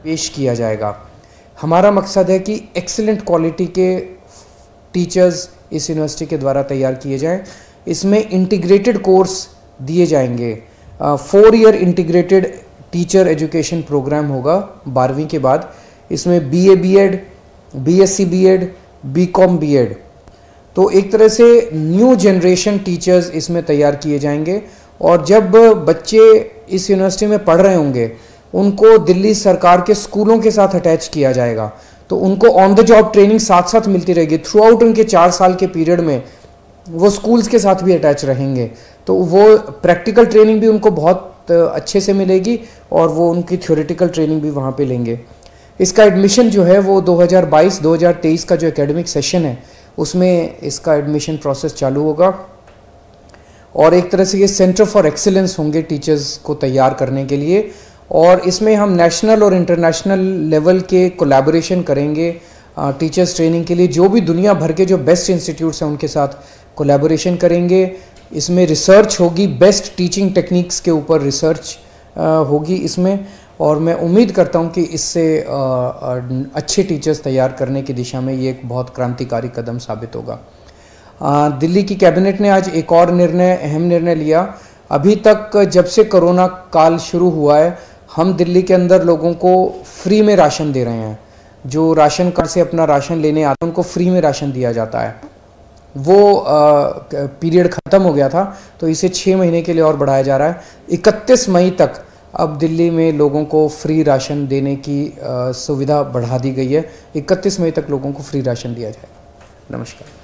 पेश किया जाएगा। हमारा मकसद है कि एक्सीलेंट क्वालिटी के टीचर्स इस यूनिवर्सिटी के द्वारा तैयार किए जाएं। इसमें इंटीग्रेटेड कोर्स दिए जाएंगे। 4 year integrated teacher education programme होगा 12वीं के बाद। इसमें BA BEd, BSc BEd, BCom BEd, तो एक तरह से न्यू जनरेशन टीचर्स इसमें तैयार किए जाएंगे। और जब बच्चे इस यूनिवर्सिटी में पढ़ रहे होंगे उनको दिल्ली सरकार के स्कूलों के साथ अटैच किया जाएगा, तो उनको ऑन द जॉब ट्रेनिंग साथ साथ मिलती रहेगी। थ्रू आउट उनके 4 साल के पीरियड में वो स्कूल्स के साथ भी अटैच रहेंगे, तो वो प्रैक्टिकल ट्रेनिंग भी उनको बहुत अच्छे से मिलेगी और वो उनकी थ्योरेटिकल ट्रेनिंग भी वहाँ पे लेंगे। इसका एडमिशन जो है वो 2022-2023 का जो एकेडमिक सेशन है उसमें इसका एडमिशन प्रोसेस चालू होगा। और एक तरह से ये सेंटर फॉर एक्सीलेंस होंगे टीचर्स को तैयार करने के लिए। और इसमें हम नेशनल और इंटरनेशनल लेवल के कोलैबोरेशन करेंगे टीचर्स ट्रेनिंग के लिए। जो भी दुनिया भर के जो बेस्ट इंस्टीट्यूट्स हैं उनके साथ कोलैबोरेशन करेंगे। इसमें रिसर्च होगी, बेस्ट टीचिंग टेक्निक्स के ऊपर रिसर्च होगी इसमें। और मैं उम्मीद करता हूं कि इससे अच्छे टीचर्स तैयार करने की दिशा में ये एक बहुत क्रांतिकारी कदम साबित होगा। दिल्ली की कैबिनेट ने आज एक और अहम निर्णय लिया। अभी तक जब से कोरोना काल शुरू हुआ है हम दिल्ली के अंदर लोगों को फ्री में राशन दे रहे हैं। जो राशन कार्ड से अपना राशन लेने आते हैं उनको फ्री में राशन दिया जाता है। वो पीरियड ख़त्म हो गया था, तो इसे 6 महीने के लिए और बढ़ाया जा रहा है। 31 मई तक अब दिल्ली में लोगों को फ्री राशन देने की सुविधा बढ़ा दी गई है। 31 मई तक लोगों को फ्री राशन दिया जाएगा। नमस्कार।